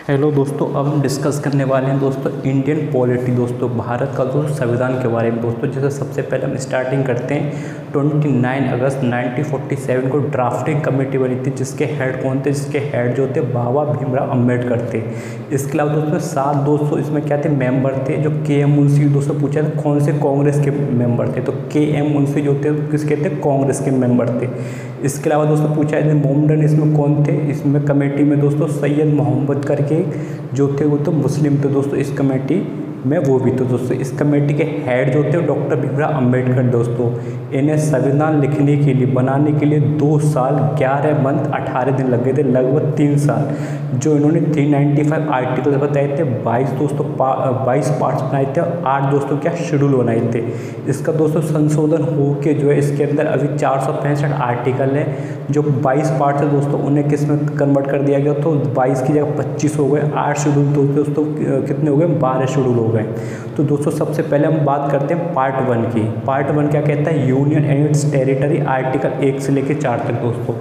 Hello दोस्तों, अब हम डिस्कस करने वाले हैं दोस्तों इंडियन पॉलिटी, दोस्तों भारत का दोस्तों संविधान के बारे में। दोस्तों जैसे सबसे पहले हम स्टार्टिंग करते हैं 29 अगस्त 1947 को ड्राफ्टिंग कमेटी बनी थी, जिसके हेड कौन थे? जिसके हेड जो थे बाबा भीमराव अम्बेडकर थे। इसके अलावा दोस्तों 7 दोस्तों इसमें क्या थे? मेंबर थे। जो के.एम. मुंशी दोस्तों पूछा था कौन से कांग्रेस के मेंबर थे, तो के.एम. मुंशी जो थे किसके थे? कांग्रेस के मेंबर थे। इसके अलावा दोस्तों पूछा है मोमडन इसमें कौन थे? इसमें कमेटी में दोस्तों सैयद मोहम्मद करके जो थे वो तो मुस्लिम थे दोस्तों इस कमेटी में, वो भी तो दोस्तों इस कमेटी के हेड जो थे डॉक्टर भीमराव अम्बेडकर दोस्तों। इन्हें संविधान लिखने के लिए, बनाने के लिए 2 साल 11 मंथ 18 दिन लग गए थे, लगभग 3 साल। जो इन्होंने 395 आर्टिकल बताए थे, 22 दोस्तों 22 पार्ट्स बनाए थे और 8 दोस्तों क्या शेड्यूल बनाए थे। इसका दोस्तों संशोधन हो के जो है इसके अंदर अभी 465 आर्टिकल है। जो 22 पार्ट्स है दोस्तों उन्हें किस में कन्वर्ट कर दिया गया, तो 22 की जगह 25 हो गए। 8 शेड्यूल दोस्तों कितने हो गए? 12 शेड्यूल हो गए। तो दोस्तों सबसे पहले हम बात करते हैं पार्ट 1 की। पार्ट 1 क्या कहता है? Union and it's territory, article 1 से लेकर 4 तक दोस्तों।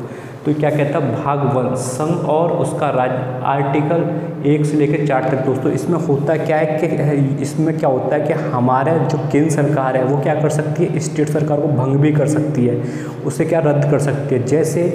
तो क्या कहता है? भाग 1 संघ और उसका राज्य, आर्टिकल 1 से लेकर 4 तक दोस्तों। इसमें होता क्या है कि इसमें क्या होता है कि हमारा जो केंद्र सरकार है वो क्या कर सकती है? स्टेट सरकार को भंग भी कर सकती है, उसे क्या रद्द कर सकती है। जैसे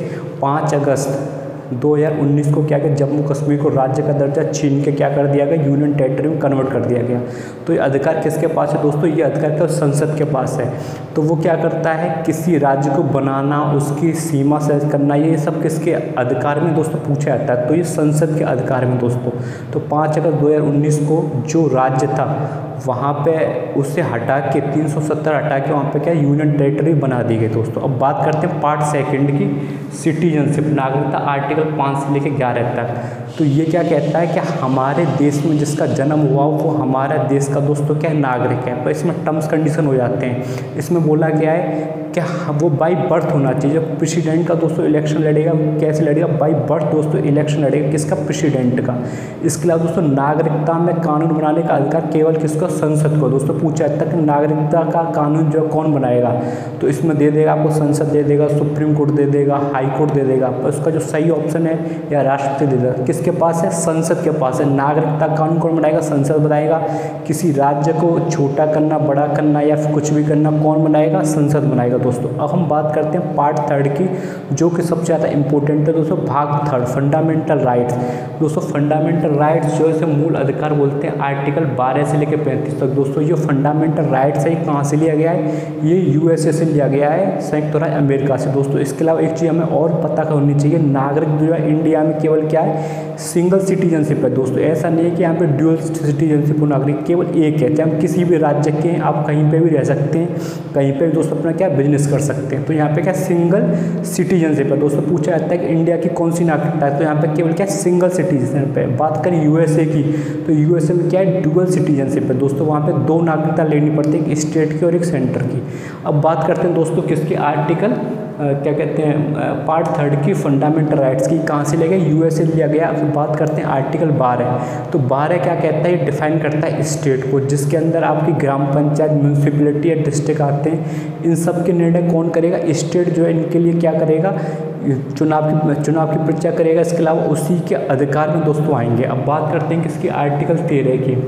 5 अगस्त 2019 को क्या किया? जम्मू कश्मीर को राज्य का दर्जा छीन के क्या कर दिया गया? यूनियन टेरिटरी में कन्वर्ट कर दिया गया। तो ये अधिकार किसके पास है दोस्तों? ये अधिकार क्या संसद के पास है। तो वो क्या करता है? किसी राज्य को बनाना, उसकी सीमा तय करना, ये सब किसके अधिकार में दोस्तों पूछा जाता है? तो ये संसद के अधिकार में दोस्तों। तो 5 अगस्त 2019 को जो राज्य था वहाँ पे उससे हटा के 370 हटा के वहाँ पे क्या यूनियन टेरिटरी बना दी गई दोस्तों। अब बात करते हैं पार्ट 2 की, सिटीजनशिप, नागरिकता, आर्टिकल 5 से लेकर 11 तक। तो ये क्या कहता है कि हमारे देश में जिसका जन्म हुआ वो हमारा देश का दोस्तों क्या नागरिक है। पर इसमें टर्म्स कंडीशन हो जाते हैं। इसमें बोला गया है कि वो बाई बर्थ होना चाहिए। जब प्रेसिडेंट का दोस्तों इलेक्शन लड़ेगा, कैसे लड़ेगा? बाई बर्थ दोस्तों इलेक्शन लड़ेगा, किसका? प्रेसिडेंट का। इसके अलावा दोस्तों नागरिकता में कानून बनाने का अधिकार केवल किसको? संसद को दोस्तों। पूछा जाता है कि नागरिकता का कानून जो कौन बनाएगा, तो इसमें दे देगा आपको संसद दे देगा, सुप्रीम कोर्ट दे देगा, हाई कोर्ट दे देगा। पर उसका जो सही ऑप्शन है या राष्ट्रपति दे देगा, किसके पास है? संसद के पास है। नागरिकता कानून कौन बनाएगा? संसद बनाएगा। किसी राज्य को छोटा करना, बड़ा करना या फिर कुछ भी करना कौन बनाएगा? संसद बनाएगा दोस्तों। अब हम बात करते हैं पार्ट 3 की, जो कि सबसे ज़्यादा इंपॉर्टेंट है दोस्तों। भाग 3 फंडामेंटल राइट्स दोस्तों। फंडामेंटल राइट्स जो इसे मूल अधिकार बोलते हैं, आर्टिकल 12 से लेकर 35 तक दोस्तों। ये फंडामेंटल राइट्स है, कहाँ से लिया गया है? ये यूएसए से लिया गया है, संयुक्त राज्य अमेरिका से दोस्तों। इसके अलावा एक चीज़ हमें और पता होनी चाहिए, नागरिक जो है इंडिया में केवल क्या है? सिंगल सिटीजनशिप है दोस्तों। ऐसा नहीं है कि यहाँ पे ड्यूअल सिटीजनशिप हो, नागरिक केवल एक है। चाहे हम किसी भी राज्य के हैं, आप कहीं पे भी रह सकते हैं, कहीं पे भी दोस्तों अपना क्या बिजनेस कर सकते हैं। तो यहाँ पे क्या सिंगल सिटीजनशिप है दोस्तों। पूछा जाता है कि इंडिया की कौन सी नागरिकता है, तो यहाँ पे केवल क्या सिंगल सिटीजनशिप है। बात करें यूएसए की, तो यूएसए में क्या है? ड्यूअल सिटीजनशिप है दोस्तों। वहाँ पे 2 नागरिकता लेनी पड़ती है, एक स्टेट की और एक सेंटर की। अब बात करते हैं दोस्तों किसके? आर्टिकल क्या कहते हैं? पार्ट 3 की फंडामेंटल राइट्स की। कहाँ से लिया गया? यूएसए लिया गया। अब बात करते हैं आर्टिकल 12। तो 12 क्या कहता है? डिफाइन करता है स्टेट को, जिसके अंदर आपकी ग्राम पंचायत, म्यूनसिपैलिटी या डिस्ट्रिक्ट आते हैं। इन सब के निर्णय कौन करेगा? स्टेट जो है इनके लिए क्या करेगा? चुनाव की प्रक्रिया करेगा। इसके अलावा उसी के अधिकार में दोस्तों आएंगे। अब बात करते हैं किसकी? आर्टिकल 13 की।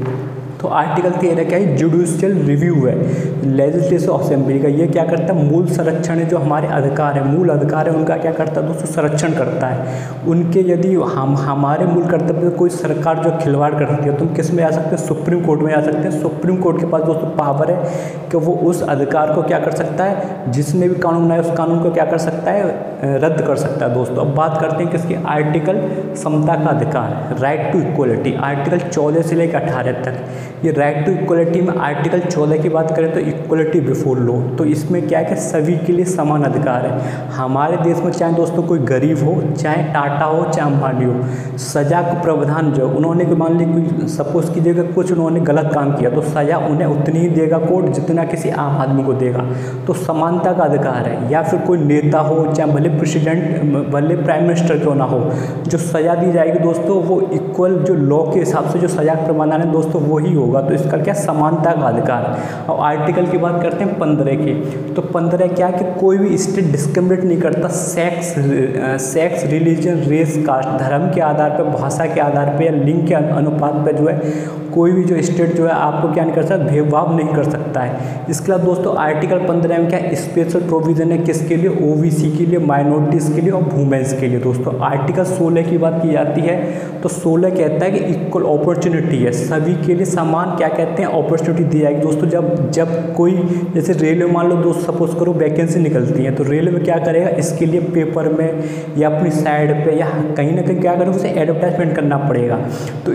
तो आर्टिकल 13 क्या है? जुडिशियल रिव्यू है लेजिस्लेटिव असेंबली का। ये क्या करता है? मूल संरक्षण है, जो हमारे अधिकार है, मूल अधिकार है उनका क्या करता है दोस्तों? संरक्षण करता है उनके। यदि हम हमारे मूल कर्तव्य कोई सरकार जो खिलवाड़ करती है, तो हम किस में आ सकते हैं? सुप्रीम कोर्ट में आ सकते हैं। सुप्रीम कोर्ट के पास दोस्तों पावर है कि वो उस अधिकार को क्या कर सकता है? जिसने भी कानून बनाया उस कानून को क्या कर सकता है? रद्द कर सकता है दोस्तों। अब बात करते हैं किसकी? आर्टिकल समता का अधिकार, राइट टू इक्वलिटी, आर्टिकल 14 से लेकर 18 तक। ये राइट टू इक्वलिटी में आर्टिकल 14 की बात करें तो इक्वलिटी बिफोर लॉ। तो इसमें क्या है कि सभी के लिए समान अधिकार है। हमारे देश में चाहे दोस्तों कोई गरीब हो, चाहे टाटा हो, चाहे अंबानी हो, सजा का प्रावधान जो उन्होंने मान ली कोई सपोज कीजिएगा कुछ उन्होंने गलत काम किया, तो सजा उन्हें उतनी ही देगा कोर्ट जितना किसी आम आदमी को देगा। तो समानता का अधिकार है। या फिर कोई नेता हो, चाहे भले प्रेसिडेंट, भले प्राइम मिनिस्टर क्यों ना हो, जो सजा दी जाएगी दोस्तों वो इक्वल जो लॉ के हिसाब से जो सजा का प्रावधान है दोस्तों वही होगा। तो इसका क्या समानता का अधिकार। और आर्टिकल की बात करते हैं 15 की, तो 15 क्या है कि कोई भी स्टेट डिस्क्रिमिनेट नहीं करता सेक्स, रिलीजन, रेस, कास्ट, धर्म के आधार पर, भाषा के आधार पर या लिंग के अनुपात पर जो है कोई भी जो स्टेट जो है आपको क्या नहीं कर सकता, भेदभाव नहीं कर सकता है। इसके अलावा दोस्तों आर्टिकल 15 में क्या स्पेशल प्रोविजन है किसके लिए, ओबीसी के लिए, माइनॉरिटीज़ के लिए और वुमेन्स के लिए। दोस्तों आर्टिकल 16 की बात की जाती है तो 16 कहता है कि इक्वल अपॉर्चुनिटी है, सभी के लिए समान क्या कहते हैं अपॉर्चुनिटी दी जाएगी। दोस्तों जब कोई जैसे रेलवे मान लो दोस्त सपोज करो वैकेंसी निकलती है तो रेलवे क्या करेगा, इसके लिए पेपर में या अपनी साइड पे या कहीं ना कहीं क्या करेगा उसे एडवर्टाइजमेंट करना पड़ेगा। तो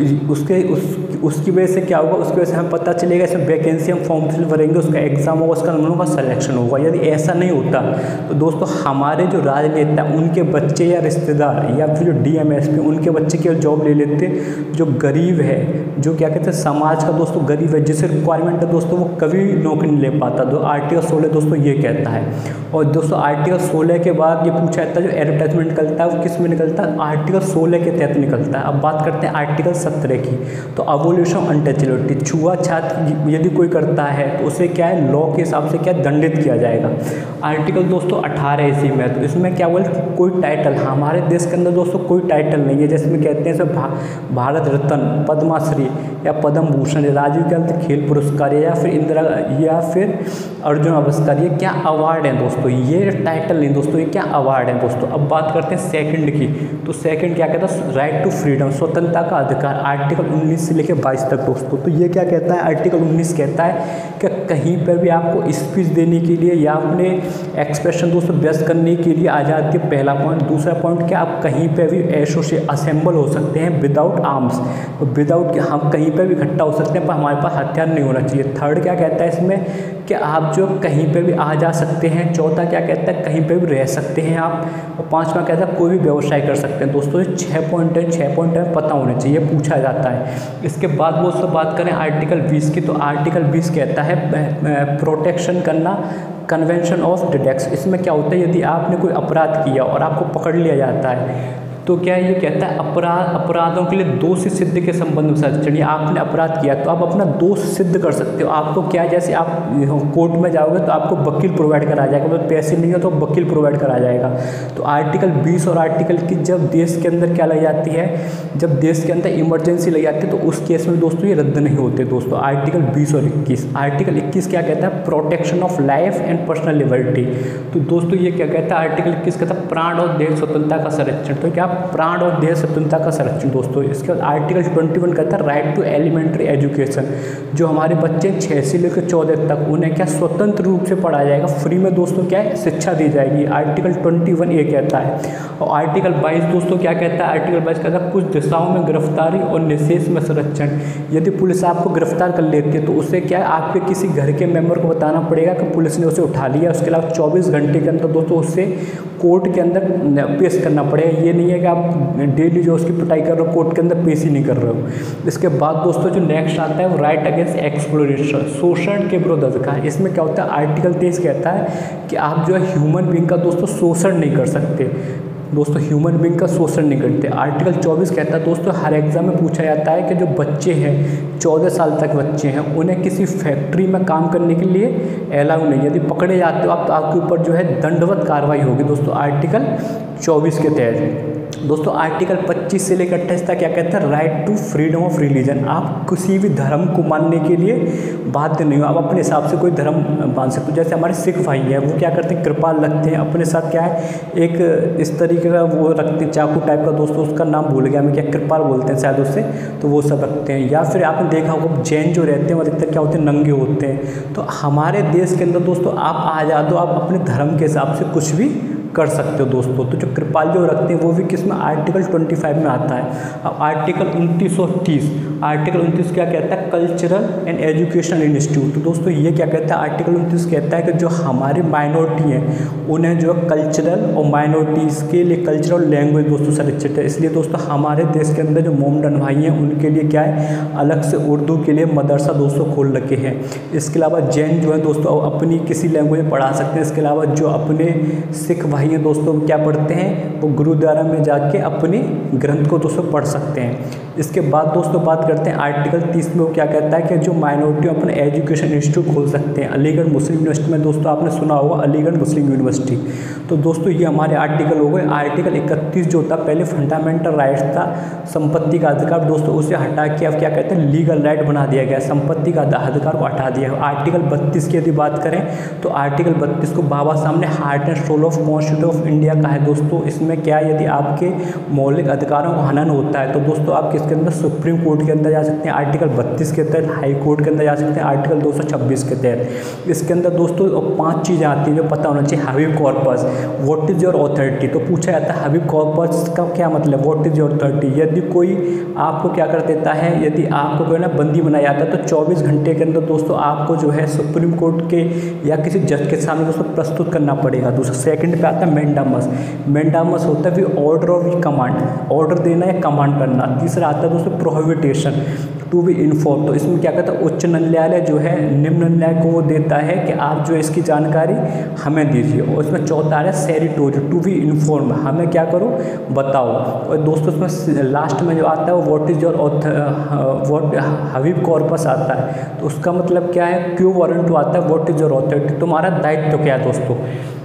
उसकी वजह से क्या होगा, उसकी वजह से हमें पता चलेगा इसमें वैकेंसी हम फॉर्म फिल भरेंगे, उसका एग्जाम होगा, उसका हम लोगों का सिलेक्शन होगा। यदि ऐसा नहीं होता तो दोस्तों हमारे जो राजनेता उनके बच्चे या रिश्तेदार या फिर जो DMSP उनके बच्चे की जॉब ले लेते, जो गरीब है, जो क्या कहते हैं समाज का दोस्तों गरीब है, जिसे रिक्वायरमेंट है दोस्तों वो कभी नौकरी नहीं ले पाता। तो आर्टिकल 16 दोस्तों ये कहता है। और दोस्तों आर्टिकल 16 के बाद ये पूछा जाता है जो एडवर्टाइजमेंट निकलता है वो किस में निकलता है, आर्टिकल 16 के तहत निकलता है। अब बात करते हैं आर्टिकल 17 की, तो अबोलिशन अनटचेबिलिटी, छुआछूत यदि कोई करता है तो उसे क्या है लॉ के हिसाब से क्या दंडित किया जाएगा। आर्टिकल दोस्तों 18 इसी में, तो इसमें क्या बोले कोई टाइटल, हमारे देश के अंदर दोस्तों कोई टाइटल नहीं है जिसमें कहते हैं सब भारत रत्न, पद्मश्री या पद्म भूषण, राजीव गांधी खेल पुरस्कार या फिर इंदिरा या फिर अर्जुन पुरस्कार, ये क्या अवार्ड है दोस्तों, ये टाइटल नहीं दोस्तों, ये क्या अवार्ड है दोस्तों। अब बात करते हैं सेकंड की, तो सेकंड क्या कहता है राइट टू फ्रीडम, स्वतंत्रता का अधिकार, आर्टिकल 19 से लेकर 22 तक दोस्तों। तो ये क्या कहता है, आर्टिकल 19 कहता है कि कहीं पर भी आपको स्पीच देने के लिए या अपने एक्सप्रेशन दोस्तों व्यक्त करने के लिए आज़ादी, पहला पॉइंट। दूसरा पॉइंट क्या आप कहीं पर भी एसोसिएट असेंबल हो सकते हैं विदाउट आर्म्स, विदाउट हम कहीं पर भी इकट्ठा हो सकते हैं पर हमारे पास हथियार नहीं होना चाहिए। थर्ड क्या कहता है इसमें कि आप जो कहीं पे भी आ जा सकते हैं। चौथा क्या कहता है कहीं पे भी रह सकते हैं आप। और पांचवा कहता है कोई भी व्यवसाय कर सकते हैं। दोस्तों ये 6 पॉइंट है, 6 पॉइंट है पता होने चाहिए, पूछा जाता है। इसके बाद वो सब बात करें आर्टिकल 20 की, तो आर्टिकल 20 कहता है प्रोटेक्शन करना, कन्वेंशन ऑफ डिटेक्स। इसमें क्या होता है यदि आपने कोई अपराध किया और आपको पकड़ लिया जाता है तो क्या ये कहता है अपराधों के लिए दोषी सिद्ध के संबंध में संरक्षण। आपने अपराध किया तो आप अपना दोष सिद्ध कर सकते हो। आपको क्या जैसे आप कोर्ट में जाओगे तो आपको वकील प्रोवाइड करा जाएगा, मतलब पैसे नहीं है तो वकील प्रोवाइड करा जाएगा। तो आर्टिकल 20 और आर्टिकल की जब देश के अंदर क्या लग जाती है, जब देश के अंदर इमरजेंसी लग जाती है तो उस केस में दोस्तों ये रद्द नहीं होते दोस्तों। आर्टिकल 20 और 21। आर्टिकल 21 क्या कहता है protection of life and personal liberty. तो दोस्तों ये क्या कहता है आर्टिकल 21 कहता है प्राण और देह स्वतंत्रता का संरक्षण। तो क्या प्राण और देह स्वतंत्रता का संरक्षण दोस्तों। इसके बाद आर्टिकल 21 कहता है राइट टू एलिमेंट्री एजुकेशन। जो हमारे बच्चे 6 से लेकर 14 तक उन्हें क्या स्वतंत्र रूप से पढ़ाया जाएगा, फ्री में दोस्तों क्या है शिक्षा दी जाएगी। आर्टिकल 21 ये कहता है। और आर्टिकल 22 दोस्तों क्या कहता है, आर्टिकल 22 कहता है कुछ दिशाओं में गिरफ्तारी और निषेध में संरक्षण। यदि पुलिस आपको गिरफ्तार कर लेती है तो उसे क्या है आपके किसी घर के मेंबर को बताना पड़ेगा कि पुलिस ने उसे उठा लिया। उसके अलावा 24 घंटे के अंदर दोस्तों उससे कोर्ट के अंदर पेश करना पड़ेगा। ये नहीं है कि आप डेली जो उसकी पिटाई कर रहे हो कोर्ट के अंदर पेश ही नहीं कर रहे हो। इसके बाद दोस्तों जो नेक्स्ट आता है वो राइट अगेंस्ट एक्सप्लोरेशन, शोषण के विरुद्ध अधिकार। इसमें क्या होता है आर्टिकल 23 कहता है कि आप जो है ह्यूमन बीइंग का दोस्तों शोषण नहीं कर सकते दोस्तों, ह्यूमन बीइंग का शोषण नहीं करते। आर्टिकल 24 कहता है दोस्तों हर एग्जाम में पूछा जाता है कि जो बच्चे हैं 14 साल तक बच्चे हैं उन्हें किसी फैक्ट्री में काम करने के लिए अलाउ नहीं। यदि पकड़े जाते हो आप तो आपके ऊपर जो है दंडवत कार्रवाई होगी दोस्तों आर्टिकल 24 के तहत। दोस्तों आर्टिकल 25 से लेकर 28 तक क्या कहता है right to freedom of religion. आप किसी भी धर्म को मानने के लिए बाध्य नहीं हो, आप अपने हिसाब से कोई धर्म मान सकते हो। जैसे हमारे सिख भाई हैं वो क्या करते हैं कृपाल रखते हैं अपने साथ, क्या है एक इस तरीके का वो रखते हैं चाकू टाइप का दोस्तों, उसका नाम भूल गया मैं, क्या कृपाल बोलते हैं शायद उससे, तो वो सब रखते हैं। या फिर आपने देखा होगा जैन जो रहते हैं वो अधिकतर क्या होते हैं नंगे होते हैं। तो हमारे देश के अंदर दोस्तों आप आज़ाद हो, आप अपने धर्म के हिसाब से कुछ भी कर सकते हो दोस्तों। तो जो कृपाल जो रखते हैं वो भी किस में आर्टिकल 25 में आता है। अब आर्टिकल 29 और 30, आर्टिकल 29 क्या कहता है कल्चरल एंड एजुकेशनल इंस्टीट्यूट। तो दोस्तों ये क्या कहता है आर्टिकल 29 कहता है कि जो हमारी माइनॉरिटी हैं उन्हें जो कल्चरल और माइनॉरिटीज़ के लिए कल्चरल लैंग्वेज दोस्तों संरक्षित है। इसलिए दोस्तों हमारे देश के अंदर जो मोमडन भाई हैं उनके लिए क्या है अलग से उर्दू के लिए मदरसा दोस्तों खोल रखे हैं। इसके अलावा जैन जो है दोस्तों अपनी किसी लैंग्वेज में पढ़ा सकते हैं। इसके अलावा जो अपने सिख भाई हैं दोस्तों क्या पढ़ते हैं, वो गुरुद्वारा में जाके अपने ग्रंथ को दोस्तों पढ़ सकते हैं। इसके बाद दोस्तों बात करते हैं आर्टिकल 30 में वो क्या कहता है कि जो माइनॉरिटी अपने एजुकेशन इंस्टीट्यूट खोल सकते हैं। अलीगढ़ मुस्लिम यूनिवर्सिटी में दोस्तों आपने सुना होगा अलीगढ़ मुस्लिम यूनिवर्सिटी। तो दोस्तों ये हमारे आर्टिकल हो गए। आर्टिकल 31 जो था पहले फंडामेंटल राइट्स था, संपत्ति का अधिकार दोस्तों, उसे हटा के अब क्या कहते हैं लीगल राइट बना दिया गया, संपत्ति का अधिकार को हटा दिया। आर्टिकल 32 की यदि बात करें तो आर्टिकल 32 को बाबा साहब ने heart and soul of constitution of India कहा है दोस्तों। इसमें क्या यदि आपके मौलिक अधिकारों का हनन होता है तो दोस्तों आप किसके अंदर, सुप्रीम कोर्ट के अंदर जा सकते हैं, आर्टिकल 32 के तहत हाई कोर्ट के अंदर जा सकते हैं, आर्टिकल 226 के तहत। इसके अंदर दोस्तों 5 चीज़ें आती हैं जो पता होना चाहिए। Habeas corpus, what is your authority, तो पूछा जाता है हबीब कॉर्पस का क्या मतलब, व्हाट इज़ योर अथॉरिटी। यदि कोई आपको क्या कर देता है, यदि आपको कोई ना बंदी बनाया जाता है तो 24 घंटे के अंदर दोस्तों आपको जो है सुप्रीम कोर्ट के या किसी जज के सामने दोस्तों प्रस्तुत करना पड़ेगा। दूसरा सेकंड पे आता है मैंडामस। मैंडामस होता है वी ऑर्डर और वी कमांड, ऑर्डर देना या कमांड करना। तीसरा आता है दोस्तों प्रोहिबिटेशन टू बी इन्फॉर्म, तो इसमें क्या कहता है उच्च न्यायालय जो है निम्न न्यायालय को वो देता है कि आप जो इसकी जानकारी हमें दीजिए। और इसमें चौथा है सेरिटोरी टू बी इन्फॉर्म, हमें क्या करो बताओ। और दोस्तों इसमें लास्ट में जो आता है वो what is your what Habib corpus आता है, तो उसका मतलब क्या है, क्यों वारंट आता है व्हाट इज़ योर अथॉरिटी, तुम्हारा दायित्व क्या है दोस्तों।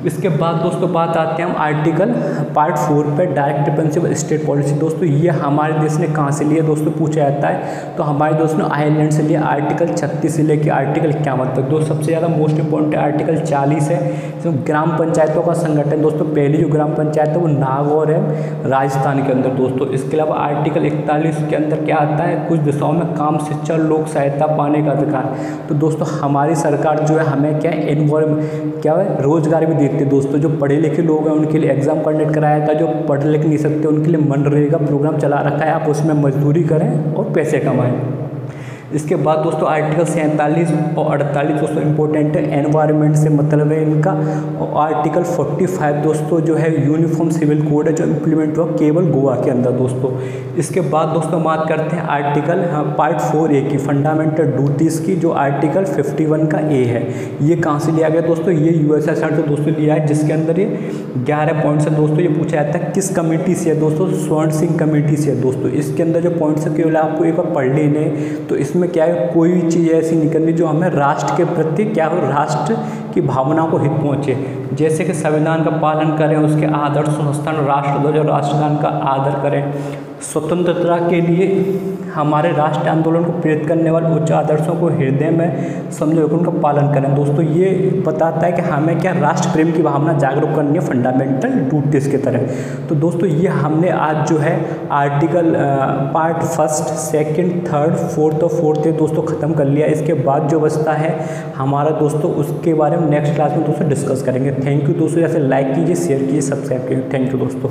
इसके बाद दोस्तों बात आते हैं हम आर्टिकल पार्ट 4 पे, डायरेक्ट प्रिंसिपल स्टेट पॉलिसी। दोस्तों ये हमारे देश ने कहाँ से लिया दोस्तों पूछा जाता है, तो हमारे दोस्त ने आयरलैंड से लिया। आर्टिकल 36 से लेकर आर्टिकल 51 तक। दोस्तों सबसे ज़्यादा मोस्ट इंपॉर्टेंट आर्टिकल 40 है, इसमें ग्राम पंचायतों का संगठन। दोस्तों पहली जो ग्राम पंचायत है वो नागौर है राजस्थान के अंदर दोस्तों। इसके अलावा आर्टिकल 41 के अंदर क्या आता है, कुछ दिशाओं में काम, शिक्षा, लोक सहायता पाने का अधिकार। तो दोस्तों हमारी सरकार जो है हमें क्या है क्या है रोजगार भी देती है दोस्तों। जो पढ़े लिखे लोग हैं उनके लिए एग्जाम कंडक्ट कराया था, जो पढ़ लिख नहीं सकते उनके लिए मनरेगा प्रोग्राम चला रखा है, आप उसमें मजदूरी करें और पैसे कमाएं। इसके बाद दोस्तों आर्टिकल 47 और 48 दोस्तों इंपॉर्टेंट है, एनवायरनमेंट से मतलब है इनका। और आर्टिकल 45 दोस्तों जो है यूनिफॉर्म सिविल कोड है जो इम्प्लीमेंट हुआ केवल गोवा के अंदर दोस्तों। इसके बाद दोस्तों बात करते हैं आर्टिकल पार्ट 4A की, फंडामेंटल ड्यूटीज़ की, जो आर्टिकल 51 का A है। ये कहाँ से लिया गया दोस्तों, ये USSR से दोस्तों लिया है, जिसके अंदर ये 11 पॉइंट्स है दोस्तों। ये पूछा जाता है किस कमेटी से है दोस्तों, स्वर्ण सिंह कमेटी से है दोस्तों। इसके अंदर जो पॉइंट्स है केवल आपको एक बार पढ़ लेने, तो इसमें क्या है कोई भी चीज़ ऐसी नहीं करनी जो हमें राष्ट्र के प्रति क्या हो, राष्ट्र की भावना को हित पहुँचे। जैसे कि संविधान का पालन करें, उसके आदर्श संस्थान राष्ट्रध्वज और राष्ट्रगान का आदर करें, स्वतंत्रता के लिए हमारे राष्ट्रीय आंदोलन को प्रेरित करने वाले उच्च आदर्शों को हृदय में समझो उनका पालन करें दोस्तों। ये बताता है कि हमें क्या राष्ट्र प्रेम की भावना जागरूक करनी है फंडामेंटल ड्यूटीज़ की तरह। तो दोस्तों ये हमने आज जो है आर्टिकल पार्ट 1, 2, 3, 4 और 4th दोस्तों ख़त्म कर लिया। इसके बाद जो बचता है हमारा दोस्तों उसके बारे में नेक्स्ट क्लास में दोस्तों डिस्कस करेंगे। थैंक यू दोस्तों, जैसे लाइक कीजिए, शेयर कीजिए, सब्सक्राइब कीजिए। थैंक यू दोस्तों।